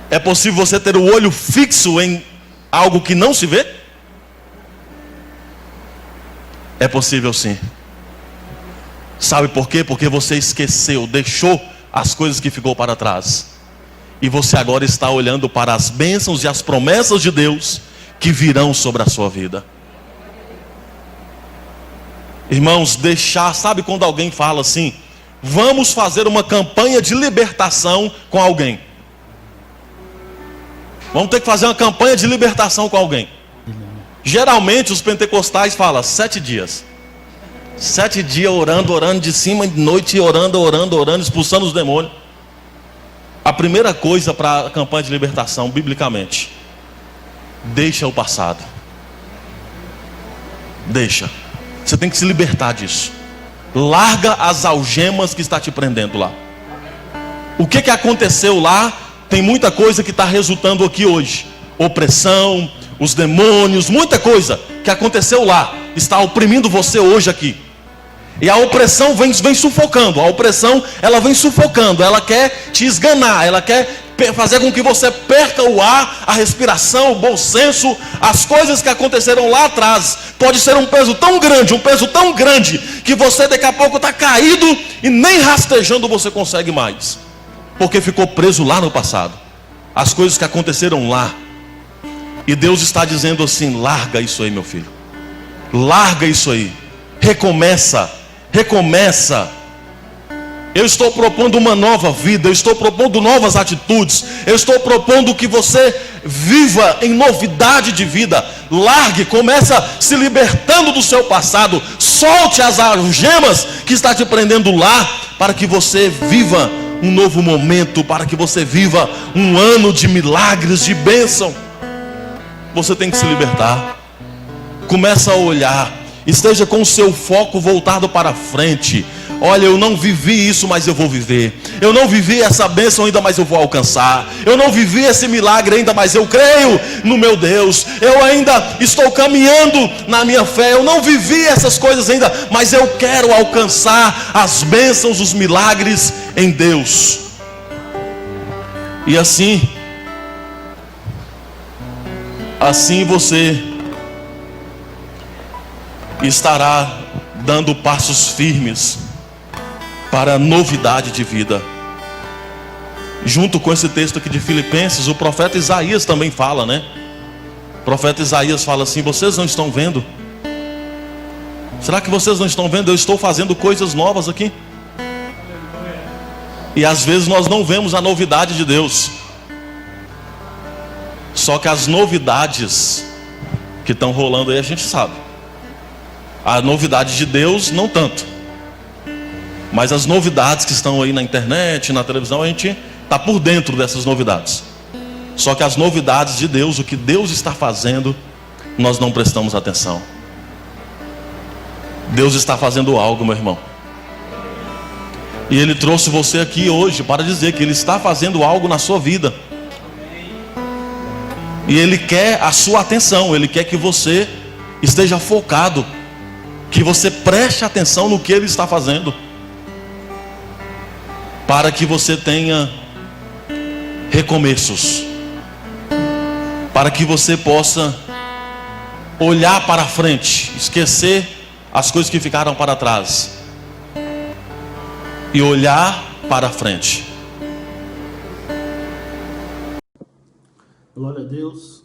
É possível você ter o olho fixo em algo que não se vê? É possível sim. Sabe por quê? Porque você esqueceu, deixou as coisas que ficou para trás. E você agora está olhando para as bênçãos e as promessas de Deus que virão sobre a sua vida. Irmãos, deixar, sabe quando alguém fala assim, vamos fazer uma campanha de libertação com alguém. Vamos ter que fazer uma campanha de libertação com alguém. Geralmente os pentecostais falam 7 dias. 7 dias orando de cima e de noite, orando, expulsando os demônios. A primeira coisa para a campanha de libertação, biblicamente, deixa o passado. Deixa. Você tem que se libertar disso. Larga as algemas que está te prendendo lá. O que aconteceu lá? Tem muita coisa que está resultando aqui hoje. Opressão, os demônios, muita coisa que aconteceu lá está oprimindo você hoje aqui. E a opressão vem sufocando. A opressão, ela vem sufocando. Ela quer te esganar. Ela quer fazer com que você perca o ar, a respiração, o bom senso. As coisas que aconteceram lá atrás. Pode ser um peso tão grande, que você daqui a pouco está caído e nem rastejando você consegue mais. Porque ficou preso lá no passado. As coisas que aconteceram lá. E Deus está dizendo assim, larga isso aí, meu filho. Larga isso aí. Recomeça. Eu estou propondo uma nova vida. Eu estou propondo novas atitudes. Eu estou propondo que você viva em novidade de vida. Largue, começa se libertando do seu passado. Solte as algemas que está te prendendo lá, para que você viva um novo momento, para que você viva um ano de milagres, de bênção. Você tem que se libertar. Começa a olhar. Esteja com o seu foco voltado para frente. Olha, eu não vivi isso, mas eu vou viver. Eu não vivi essa bênção ainda, mas eu vou alcançar. Eu não vivi esse milagre ainda, mas eu creio no meu Deus. Eu ainda estou caminhando na minha fé. Eu não vivi essas coisas ainda, mas eu quero alcançar as bênçãos, os milagres em Deus. E assim você estará dando passos firmes para a novidade de vida. Junto com esse texto aqui de Filipenses, o profeta Isaías também fala, né? O profeta Isaías fala assim: vocês não estão vendo? Será que vocês não estão vendo? Eu estou fazendo coisas novas aqui. E às vezes nós não vemos a novidade de Deus. Só que as novidades que estão rolando aí a gente sabe. A novidade de Deus não tanto. Mas as novidades que estão aí na internet, na televisão, a gente está por dentro dessas novidades. Só que as novidades de Deus, o que Deus está fazendo, nós não prestamos atenção. Deus está fazendo algo, meu irmão. E Ele trouxe você aqui hoje para dizer que Ele está fazendo algo na sua vida. E Ele quer a sua atenção, Ele quer que você esteja focado, que você preste atenção no que Ele está fazendo, para que você tenha recomeços, para que você possa olhar para frente, esquecer as coisas que ficaram para trás e olhar para frente. Glória a Deus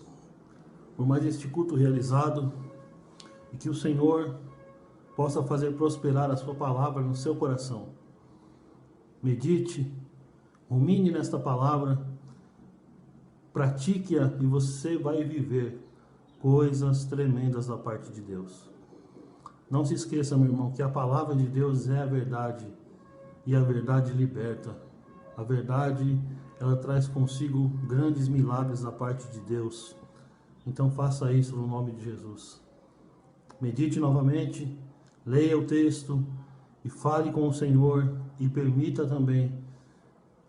por mais este culto realizado, e que o Senhor possa fazer prosperar a sua palavra no seu coração. Medite, rumine nesta palavra, pratique-a e você vai viver coisas tremendas da parte de Deus. Não se esqueça, meu irmão, que a palavra de Deus é a verdade, e a verdade liberta. A verdade, ela traz consigo grandes milagres da parte de Deus. Então faça isso no nome de Jesus. Medite novamente, leia o texto e fale com o Senhor, e permita também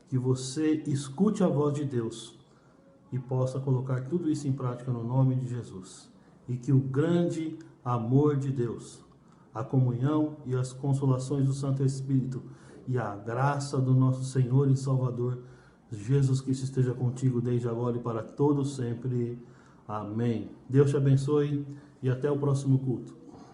que você escute a voz de Deus e possa colocar tudo isso em prática no nome de Jesus. E que o grande amor de Deus, a comunhão e as consolações do Santo Espírito e a graça do nosso Senhor e Salvador Jesus Cristo esteja contigo desde agora e para todos sempre. Amém. Deus te abençoe e até o próximo culto.